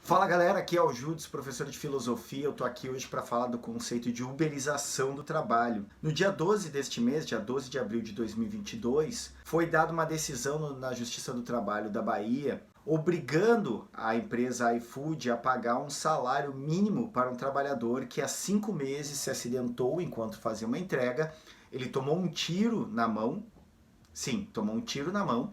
Fala galera, aqui é o Judes, professor de filosofia. Eu tô aqui hoje para falar do conceito de uberização do trabalho. No dia 12 deste mês, dia 12 de abril de 2022, foi dada uma decisão na Justiça do Trabalho da Bahia obrigando a empresa iFood a pagar um salário mínimo para um trabalhador que há 5 meses se acidentou enquanto fazia uma entrega. Ele tomou um tiro na mão, sim, tomou um tiro na mão,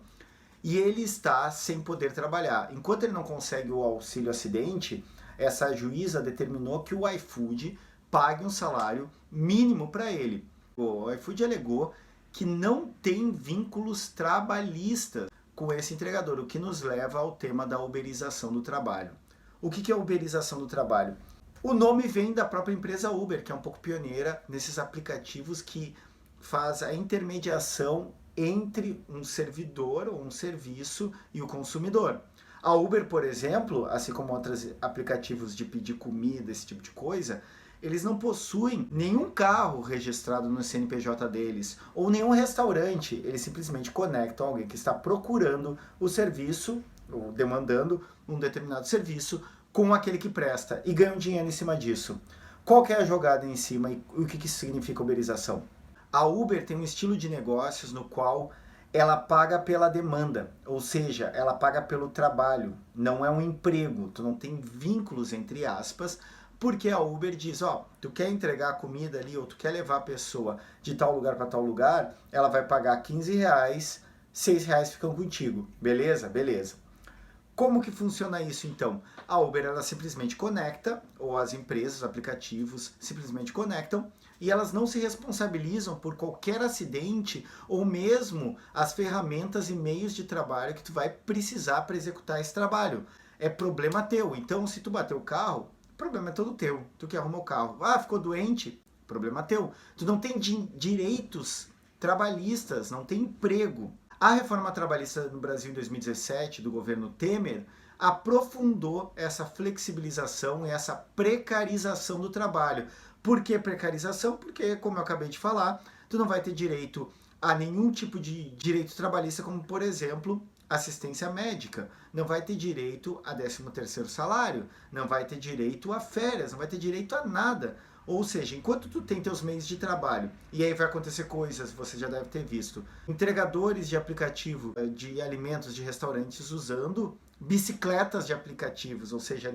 e ele está sem poder trabalhar. Enquanto ele não consegue o auxílio acidente, essa juíza determinou que o iFood pague um salário mínimo para ele. O iFood alegou que não tem vínculos trabalhistas com esse entregador, o que nos leva ao tema da uberização do trabalho. O que é a uberização do trabalho? O nome vem da própria empresa Uber, que é um pouco pioneira nesses aplicativos que faz a intermediação entre um servidor ou um serviço e o consumidor. A Uber, por exemplo, assim como outros aplicativos de pedir comida, esse tipo de coisa, eles não possuem nenhum carro registrado no CNPJ deles ou nenhum restaurante. Eles simplesmente conectam alguém que está procurando o serviço ou demandando um determinado serviço com aquele que presta e ganham dinheiro em cima disso. Qual que é a jogada em cima e o que significa uberização? A Uber tem um estilo de negócios no qual ela paga pela demanda, ou seja, ela paga pelo trabalho, não é um emprego, tu não tem vínculos entre aspas, porque a Uber diz, ó, tu quer entregar a comida ali ou tu quer levar a pessoa de tal lugar para tal lugar, ela vai pagar R$ 15, R$ 6 ficam contigo, beleza? Beleza. Como que funciona isso então? A Uber ela simplesmente conecta, ou as empresas, os aplicativos simplesmente conectam, e elas não se responsabilizam por qualquer acidente ou mesmo as ferramentas e meios de trabalho que tu vai precisar para executar esse trabalho. É problema teu. Então, se tu bater o carro, o problema é todo teu. Tu que arruma o carro. Ah, ficou doente? Problema teu. Tu não tem direitos trabalhistas, não tem emprego. A reforma trabalhista no Brasil em 2017, do governo Temer, aprofundou essa flexibilização e essa precarização do trabalho. Por que precarização? Porque, como eu acabei de falar, tu não vai ter direito a nenhum tipo de direito trabalhista, como, por exemplo, assistência médica. Não vai ter direito a 13º salário, não vai ter direito a férias, não vai ter direito a nada. Ou seja, enquanto tu tem teus meios de trabalho, e aí vai acontecer coisas, você já deve ter visto, entregadores de aplicativo de alimentos de restaurantes usando bicicletas de aplicativos, ou seja,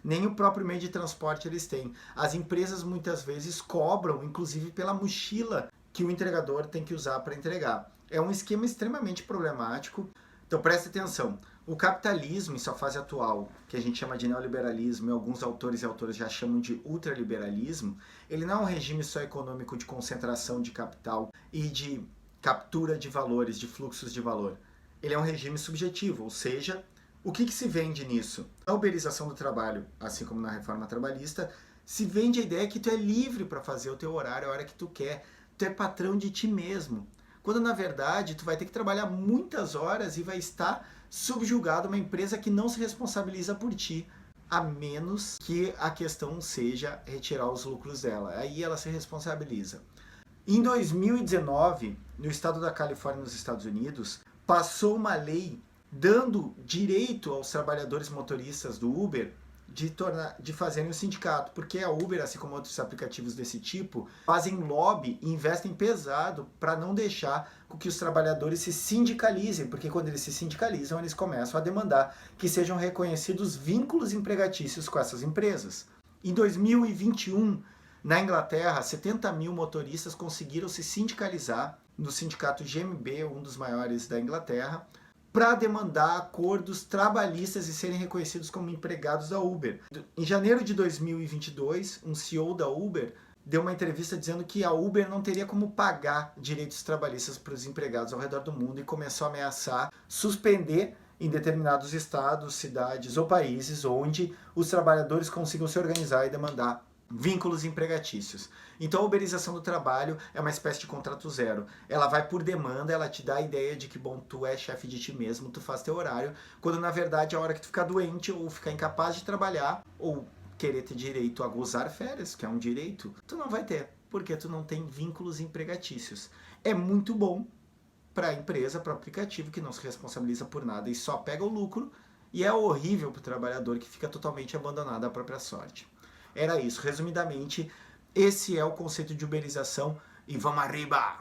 nem o próprio meio de transporte eles têm. As empresas muitas vezes cobram, inclusive pela mochila que o entregador tem que usar para entregar. É um esquema extremamente problemático, então preste atenção. O capitalismo em sua fase atual, que a gente chama de neoliberalismo e alguns autores e autoras já chamam de ultraliberalismo, ele não é um regime só econômico de concentração de capital e de captura de valores, de fluxos de valor. Ele é um regime subjetivo, ou seja, o que se vende nisso? A uberização do trabalho, assim como na reforma trabalhista, se vende a ideia que tu é livre para fazer o teu horário a hora que tu quer, tu é patrão de ti mesmo. Quando na verdade tu vai ter que trabalhar muitas horas e vai estar subjugado a uma empresa que não se responsabiliza por ti, a menos que a questão seja retirar os lucros dela. Aí ela se responsabiliza. Em 2019, no estado da Califórnia, nos Estados Unidos, passou uma lei dando direito aos trabalhadores motoristas do Uber de fazerem um sindicato, porque a Uber, assim como outros aplicativos desse tipo, fazem lobby e investem pesado para não deixar que os trabalhadores se sindicalizem, porque quando eles se sindicalizam, eles começam a demandar que sejam reconhecidos vínculos empregatícios com essas empresas. Em 2021, na Inglaterra, 70 mil motoristas conseguiram se sindicalizar no sindicato GMB, um dos maiores da Inglaterra, para demandar acordos trabalhistas e serem reconhecidos como empregados da Uber. Em janeiro de 2022, um CEO da Uber deu uma entrevista dizendo que a Uber não teria como pagar direitos trabalhistas para os empregados ao redor do mundo e começou a ameaçar suspender em determinados estados, cidades ou países onde os trabalhadores consigam se organizar e demandar vínculos empregatícios. Então a uberização do trabalho é uma espécie de contrato zero. Ela vai por demanda, ela te dá a ideia de que, bom, tu é chefe de ti mesmo, tu faz teu horário, quando na verdade a hora que tu ficar doente ou ficar incapaz de trabalhar ou querer ter direito a gozar férias, que é um direito, tu não vai ter, porque tu não tem vínculos empregatícios. É muito bom para a empresa, para o aplicativo que não se responsabiliza por nada e só pega o lucro, e é horrível para o trabalhador que fica totalmente abandonado à própria sorte. Era isso, resumidamente, esse é o conceito de uberização e vamos arriba!